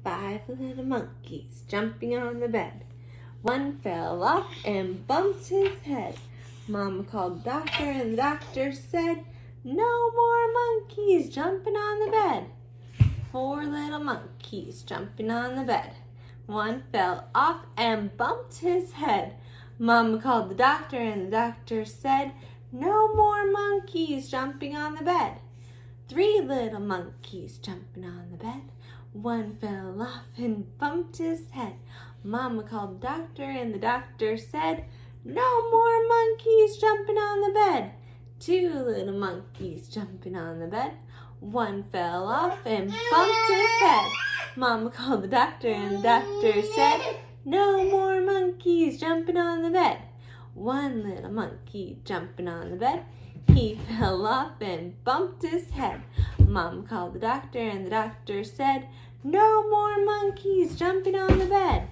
5 little monkeys jumping on the bed. One fell off and bumped his head. Mama called the doctor and the doctor said, "No more monkeys jumping on the bed." 4 little monkeys jumping on the bed. One fell off and bumped his head. Mama called the doctor and the doctor said, "No more monkeys jumping on the bed." 3 little monkeys jumping on the bed. One fell off and bumped his head. Mama called the doctor and the doctor said, "No more monkeys jumping on the bed." 2 little monkeys jumping on the bed. One fell off and bumped his head. Mama called the doctor and the doctor said, "No more monkeys jumping on the bed." 1 little monkey jumping on the bed. He fell off and bumped his head. Mom called the doctor and the doctor said, "No more monkeys jumping on the bed."